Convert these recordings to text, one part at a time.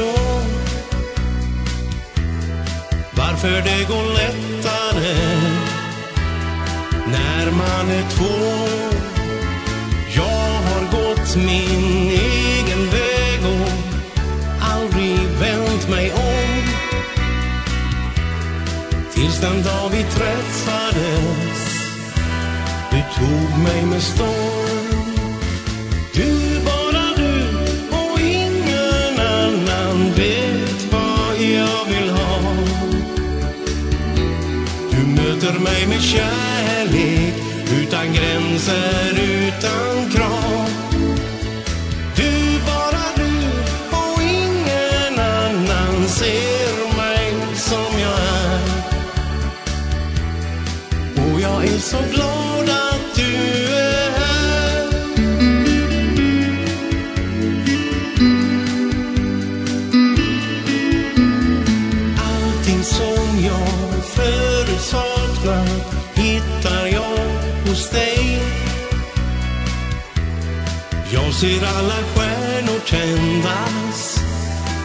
förstå varför det går lättare när man är två. Jag har gått min egen väg och aldrig vänt mig om, tills den dag vi träffades. Du tog mig med storm. Du, bara du och ingen annan vet vad jag vill ha. Du möter mig med kärlek, utan gränser, utan krav. Du, bara du och ingen annan ser mig som jag är. Och jag är så glad att du är här. Allting som jag förut saknat hittar jag hos dig. Jag ser alla stjärnor tändas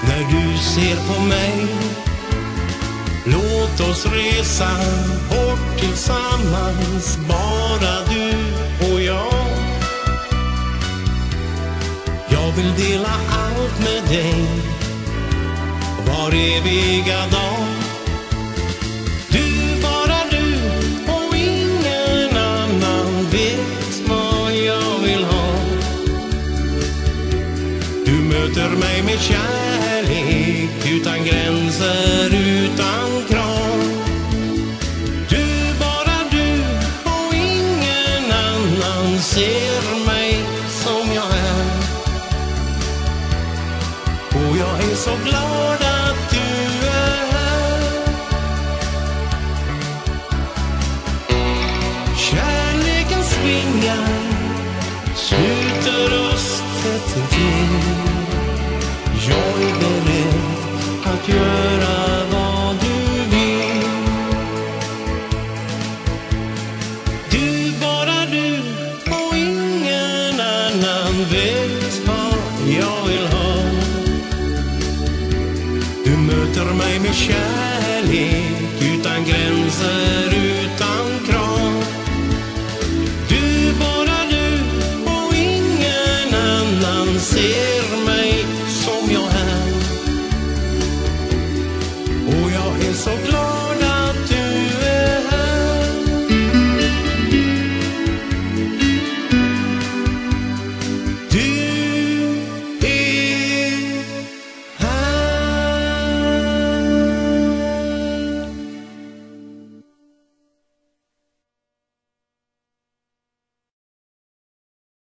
när du ser på mig. Låt oss resa bort tillsammans, bara du och jag. Jag vill dela allt med dig var eviga dag. Du, bara du och ingen annan vet vad jag vill ha. Du möter mig med kärlek, utan gränser, utan krav. Du, bara du och ingen annan ser mig som jag är. Och jag är så glad att du är här. Kärlekens vingar sluter oss tätt intill. Jag är beredd att göra vad du vill. Du, bara du och ingen annan vet vad jag vill ha. Du möter mig med kärlek, utan gränser, utan krav. Du, bara du och ingen annan ser